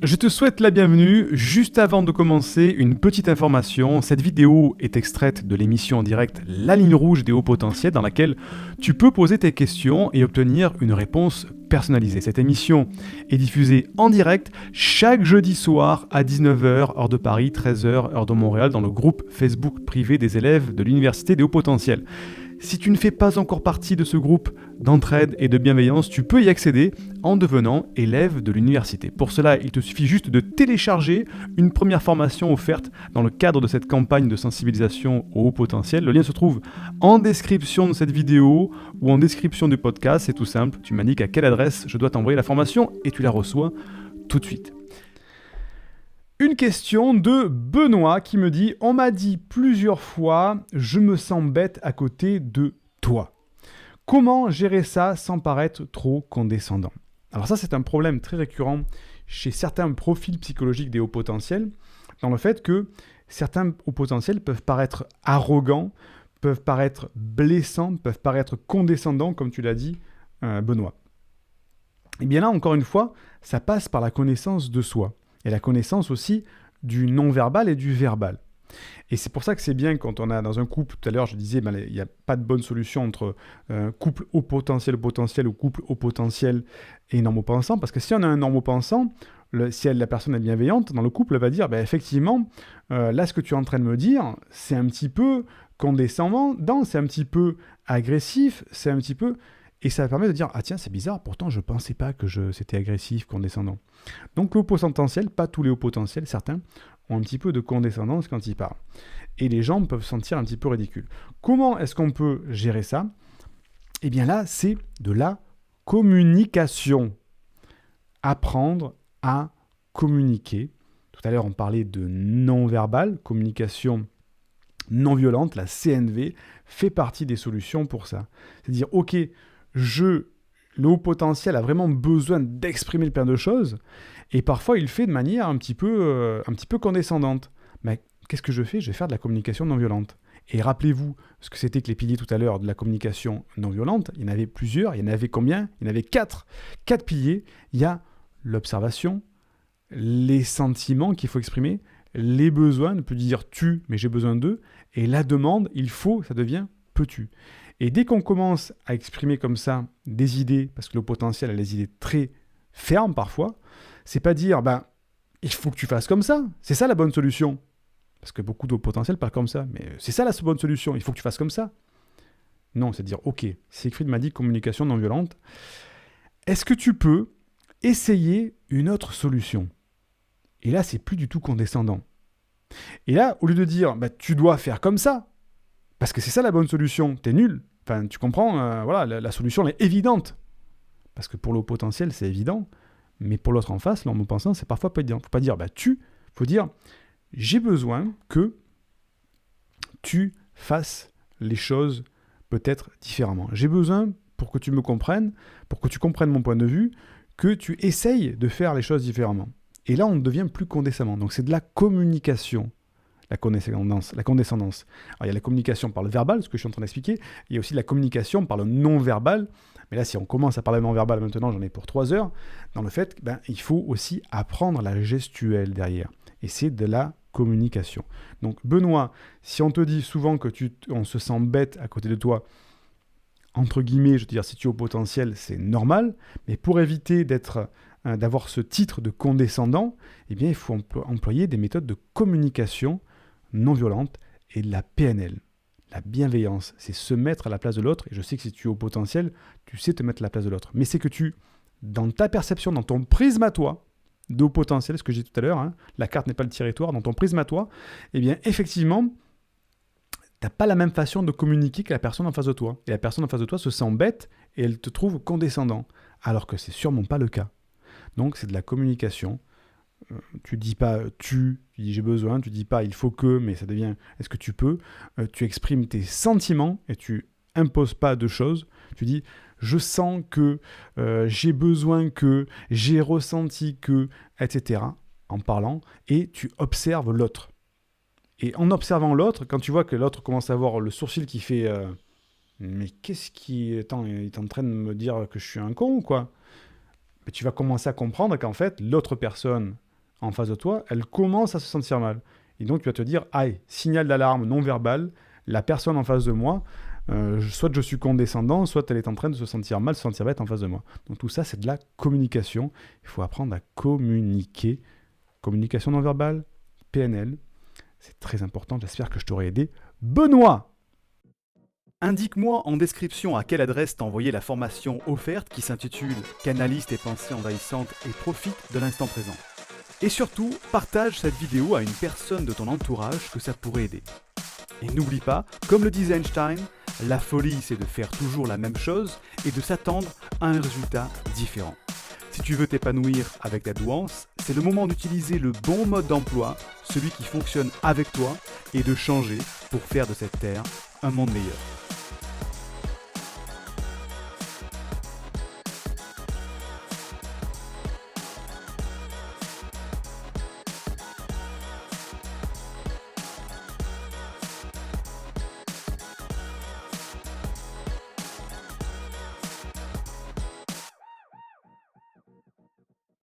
Je te souhaite la bienvenue. Juste avant de commencer, une petite information. Cette vidéo est extraite de l'émission en direct La Ligne Rouge des Hauts Potentiels dans laquelle tu peux poser tes questions et obtenir une réponse personnalisée. Cette émission est diffusée en direct chaque jeudi soir à 19h, heure de Paris, 13h, heure de Montréal, dans le groupe Facebook privé des élèves de l'Université des Hauts Potentiels. Si tu ne fais pas encore partie de ce groupe d'entraide et de bienveillance, tu peux y accéder en devenant élève de l'université. Pour cela, il te suffit juste de télécharger une première formation offerte dans le cadre de cette campagne de sensibilisation au haut potentiel. Le lien se trouve en description de cette vidéo ou en description du podcast. C'est tout simple, tu m'indiques à quelle adresse je dois t'envoyer la formation et tu la reçois tout de suite. Une question de Benoît qui me dit « On m'a dit plusieurs fois, je me sens bête à côté de toi. Comment gérer ça sans paraître trop condescendant ?» Alors ça, c'est un problème très récurrent chez certains profils psychologiques des hauts potentiels, dans le fait que certains hauts potentiels peuvent paraître arrogants, peuvent paraître blessants, peuvent paraître condescendants, comme tu l'as dit, Benoît. Et bien là, encore une fois, ça passe par la connaissance de soi. Et la connaissance aussi du non-verbal et du verbal. Et c'est pour ça que c'est bien quand on a dans un couple, tout à l'heure je disais, il n'y a pas de bonne solution entre couple haut potentiel ou couple haut potentiel et normopensant, parce que si on a un normopensant, si la personne est bienveillante, dans le couple, elle va dire, effectivement, là ce que tu es en train de me dire, c'est un petit peu condescendant, c'est un petit peu agressif, c'est un petit peu... Et ça permet de dire, ah tiens, c'est bizarre, pourtant je ne pensais pas que c'était agressif, condescendant. Donc le haut potentiel, pas tous les hauts potentiels, certains, ont un petit peu de condescendance quand ils parlent. Et les gens peuvent se sentir un petit peu ridicules. Comment est-ce qu'on peut gérer ça ? Eh bien là, c'est de la communication. Apprendre à communiquer. Tout à l'heure, on parlait de non-verbal, communication non violente, la CNV, fait partie des solutions pour ça. C'est-à-dire, ok, le haut potentiel a vraiment besoin d'exprimer plein de choses, et parfois il le fait de manière un petit peu condescendante. Mais qu'est-ce que je fais ? Je vais faire de la communication non violente. Et rappelez-vous ce que c'était que les piliers tout à l'heure de la communication non violente. Il y en avait plusieurs, il y en avait combien ? Il y en avait 4. 4 piliers. Il y a l'observation, les sentiments qu'il faut exprimer, les besoins, ne plus dire tu, mais j'ai besoin d'eux, et la demande, il faut, ça devient peux-tu. Et dès qu'on commence à exprimer comme ça des idées, parce que le potentiel a les idées très fermes parfois, c'est pas dire il faut que tu fasses comme ça, c'est ça la bonne solution. Parce que beaucoup de potentiels parlent comme ça, mais c'est ça la bonne solution, il faut que tu fasses comme ça. Non, c'est dire ok, Siegfried m'a dit communication non violente. Est-ce que tu peux essayer une autre solution ? Et là, c'est plus du tout condescendant. Et là, au lieu de dire tu dois faire comme ça, parce que c'est ça la bonne solution, t'es nul. Enfin, tu comprends, la solution elle est évidente. Parce que pour le haut potentiel, c'est évident. Mais pour l'autre en face, l'homme pensant, c'est parfois pas évident. Il ne faut pas dire tu, il faut dire j'ai besoin que tu fasses les choses peut-être différemment. J'ai besoin, pour que tu me comprennes, pour que tu comprennes mon point de vue, que tu essayes de faire les choses différemment. Et là, on devient plus condescendant. Donc c'est de la communication. La condescendance. Alors, il y a la communication par le verbal, ce que je suis en train d'expliquer. Il y a aussi la communication par le non-verbal. Mais là, si on commence à parler non-verbal maintenant, j'en ai pour 3 heures. Dans le fait, il faut aussi apprendre la gestuelle derrière. Et c'est de la communication. Donc, Benoît, si on te dit souvent que on se sent bête à côté de toi, entre guillemets, je veux dire, si tu es au potentiel, c'est normal. Mais pour éviter d'avoir ce titre de condescendant, eh bien, il faut employer des méthodes de communication non violente et de la PNL, la bienveillance. C'est se mettre à la place de l'autre. Et je sais que si tu es au potentiel, tu sais te mettre à la place de l'autre. Mais c'est que dans ta perception, dans ton prisme à toi, de haut potentiel, ce que j'ai dit tout à l'heure, la carte n'est pas le territoire, dans ton prisme à toi, eh bien, effectivement, tu n'as pas la même façon de communiquer que la personne en face de toi. Et la personne en face de toi se sent bête et elle te trouve condescendant. Alors que c'est sûrement pas le cas. Donc, c'est de la communication. Tu dis pas tu dis j'ai besoin, tu dis pas il faut que, mais ça devient est-ce que tu peux. Tu exprimes tes sentiments et tu imposes pas de choses. Tu dis je sens que, j'ai besoin que, j'ai ressenti que, etc. en parlant, et tu observes l'autre. Et en observant l'autre, quand tu vois que l'autre commence à avoir le sourcil qui fait mais qu'est-ce qui... Attends, il est en train de me dire que je suis un con ou quoi ? Mais tu vas commencer à comprendre qu'en fait, l'autre personne en face de toi, elle commence à se sentir mal. Et donc tu vas te dire, aïe, signal d'alarme non verbal, la personne en face de moi, soit je suis condescendant, soit elle est en train de se sentir mal, se sentir bête en face de moi. Donc tout ça, c'est de la communication. Il faut apprendre à communiquer. Communication non verbale, PNL, c'est très important, j'espère que je t'aurai aidé. Benoît! Indique-moi en description à quelle adresse t'as envoyé la formation offerte qui s'intitule Canalise tes pensées envahissantes et profite de l'instant présent. Et surtout, partage cette vidéo à une personne de ton entourage que ça pourrait aider. Et n'oublie pas, comme le disait Einstein, la folie c'est de faire toujours la même chose et de s'attendre à un résultat différent. Si tu veux t'épanouir avec la douance, c'est le moment d'utiliser le bon mode d'emploi, celui qui fonctionne avec toi, et de changer pour faire de cette terre un monde meilleur.